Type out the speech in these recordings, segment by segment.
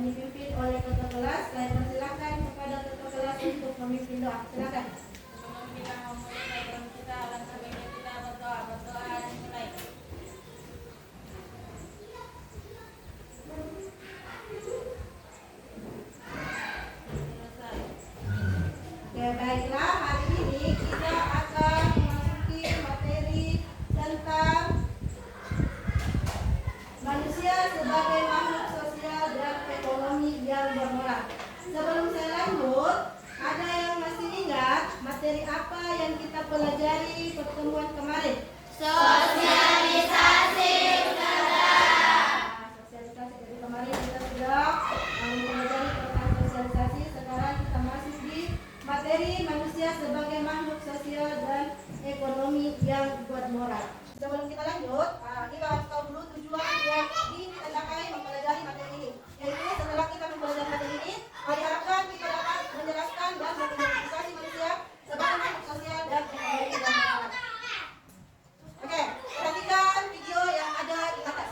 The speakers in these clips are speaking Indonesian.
dipimpin oleh ketua kelas. Saya persilakan kepada ketua kelas untuk memimpin doa. Silakan. Oke, baiklah, hari ini kita akan memasuki materi tentang manusia sebagai makhluk sosial dan ekonomi yang bermoral. Sebelum saya lanjut, ada yang masih ingat materi apa yang kita pelajari pertemuan kemarin? Sosialisasi, Sosialisasi. Jadi kemarin kita sudah mempelajari tentang sosialisasi. Sekarang kita masuk di materi manusia sebagai makhluk sosial dan ekonomi yang bermoral. Sebelum kita lanjut, kita harus tahu dulu tujuan yang ditandai mempelajari materi ini. Yaitu setelah kita mempelajari materi ini, diharapkan kita dapat menjelaskan dan mengidentifikasi manusia sebagai makhluk sosial dan ekonomi yang bermoral. Oke, perhatikan video yang ada di atas.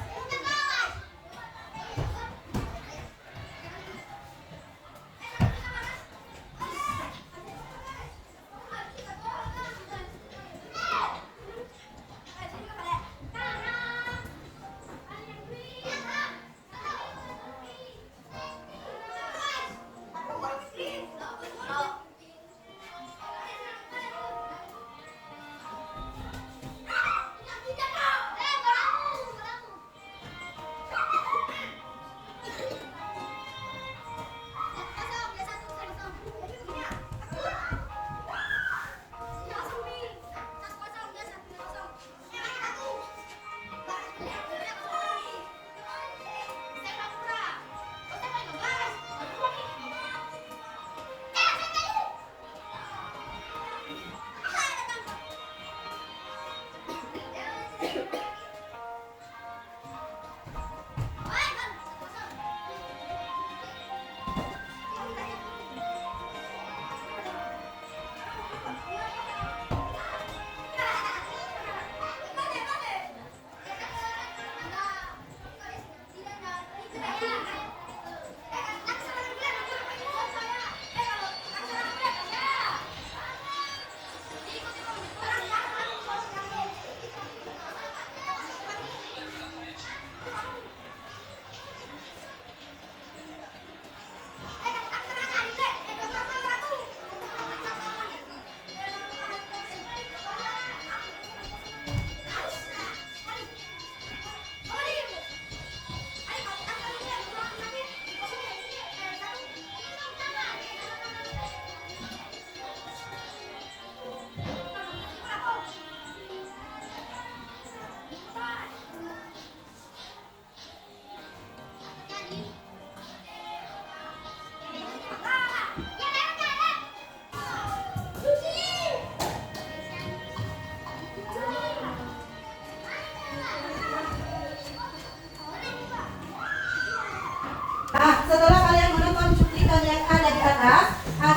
Setelah kalian menonton cuplikan yang ada di atas,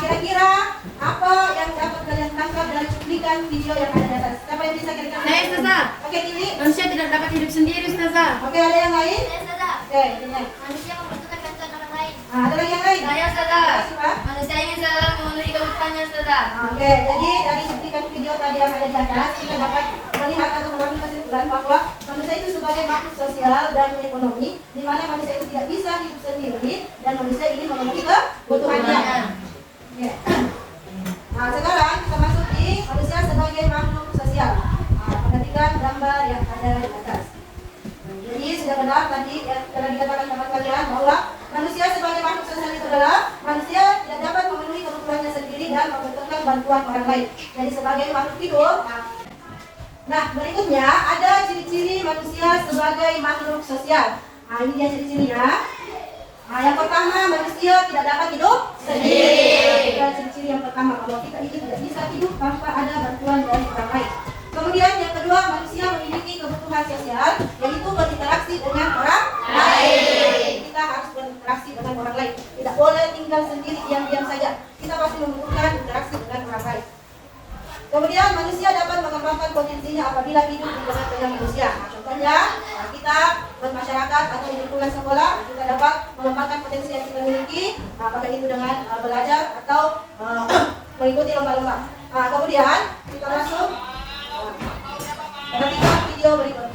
kira-kira apa yang dapat kalian tangkap dari cuplikan video yang ada di atas? Siapa yang bisa kira-kira? Saya, Ustazah. Oke, Tini. Manusia tidak dapat hidup sendiri, Ustazah. Oke, ada yang lain? Saya, Ustazah. Oke, Tini. Manusia membutuhkan bantuan orang lain. Ada lagi yang lain? Saya, Ustazah. Siapa? Manusia ingin selalu memenuhi kebutuhannya, Ustazah. Oke, jadi dari cuplikan video tadi yang ada di atas, kita dapat melihat atau mengambil kesimpulan bahwa manusia itu sebagai makhluk sosial dan ekonomi, di mana manusia itu tidak bisa hidup sendiri dan manusia ingin memenuhi kebutuhannya. Oke. Nah, sekarang kita masuk di manusia sebagai makhluk sosial. Perhatikan gambar yang ada di atas. Jadi sudah benar tadi yang telah dikatakan teman kalian bahwa manusia sebagai makhluk sosial itu adalah manusia tidak dapat memenuhi kebutuhannya sendiri dan membutuhkan bantuan orang lain. Jadi sebagai makhluk hidup. Nah, berikutnya ada ciri-ciri manusia sebagai makhluk sosial. Nah, ini dia ciri-cirinya. Nah, yang pertama, manusia tidak dapat hidup sendiri. Itu ciri-ciri yang pertama, bahwa kita itu tidak bisa hidup tanpa ada bantuan dari orang lain. Kemudian yang kedua, manusia memiliki kebutuhan sosial, yaitu berinteraksi dengan orang lain. Kita harus berinteraksi dengan orang lain. Tidak boleh tinggal sendiri diam-diam saja. Kita pasti membutuhkan interaksi dengan orang lain. Kemudian manusia dapat mengembangkan potensinya apabila hidup di tengah-tengah manusia. Nah, contohnya kita bermasyarakat atau di lingkungan sekolah, kita dapat mengembangkan potensi yang kita miliki, apakah itu dengan belajar atau mengikuti lomba-lomba. Kemudian kita langsung perhatikan video berikut.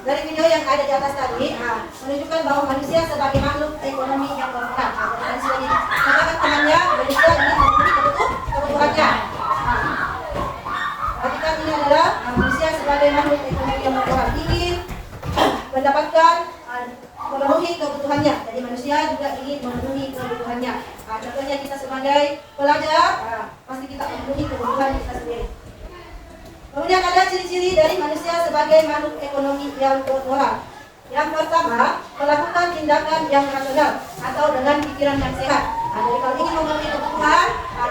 Dari video yang ada di atas tadi, menunjukkan bahwa manusia sebagai makhluk ekonomi yang berperan. Tadi sudah dikatakan temannya, manusia ini memenuhi kebutuhannya. Perhatikan, ini adalah manusia sebagai makhluk ekonomi yang berperan, ingin mendapatkan memenuhi kebutuhannya. Jadi manusia juga ingin memenuhi kebutuhannya. Contohnya kita sebagai pelajar, pasti kita memenuhi kebutuhan kita sendiri. Kemudian ada ciri-ciri dari manusia sebagai makhluk ekonomi yang bermoral. Yang pertama, melakukan tindakan yang rasional atau dengan pikiran yang sehat. Jadi kalau ingin memenuhi kebutuhan,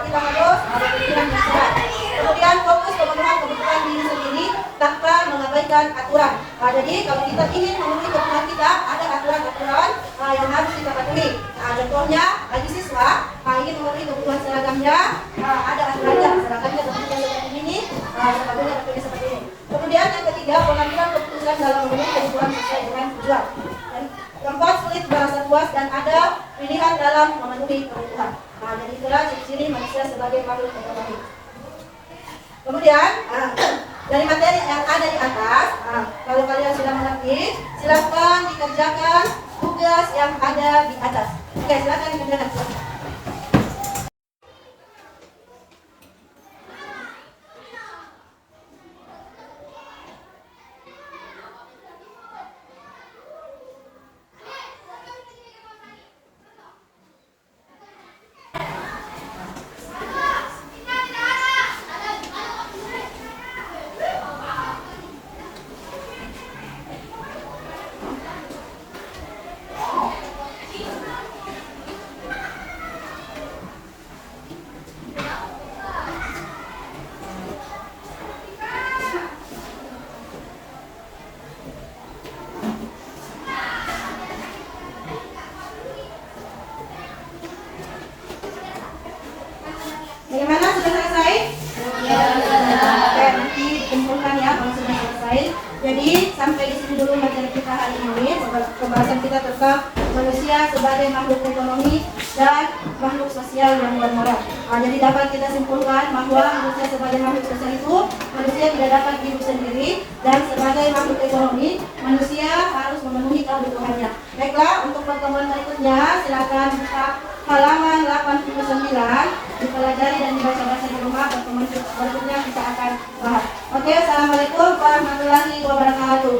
kita harus ada pikiran yang sehat. Kemudian fokus pemenuhan kebutuhan diri sendiri tanpa mengabaikan aturan. Jadi kalau kita ingin memenuhi kebutuhan kita, ada aturan-aturan yang harus kita patuhi. Contohnya bagi siswa ingin memenuhi kebutuhan seragamnya, ada aturannya. Seragamnya bentuknya seperti ini, sepatunya bentuknya seperti ini. Kemudian yang ketiga, pengambilan keputusan dalam memenuhi kebutuhan sesuai dengan tujuan. Dan keempat, sulit merasa puas dan ada pilihan dalam memenuhi kebutuhan. Jadi itulah ciri-ciri manusia sebagai makhluk ekonomi. Kemudian dari materi yang ada di atas, kalau kalian sudah mengerti, silakan dikerjakan tugas yang ada di atas. Oke, silakan dikerjakan. Bagaimana, sudah selesai? Ya. Oke, nanti dikumpulkan ya kalau sudah selesai. Jadi sampai di sini dulu materi kita hari ini, pembahasan kita tentang manusia sebagai makhluk ekonomi dan makhluk sosial yang bermoral. Jadi dapat kita simpulkan bahwa manusia sebagai makhluk sosial itu manusia tidak dapat hidup sendiri, dan sebagai makhluk ekonomi manusia harus memenuhi kebutuhannya. Baiklah, untuk pertemuan berikutnya silakan buka halaman 89, dipelajari dan dibaca-baca di rumah. Pertemuan berikutnya kita akan bahas. Oke, assalamualaikum warahmatullahi wabarakatuh.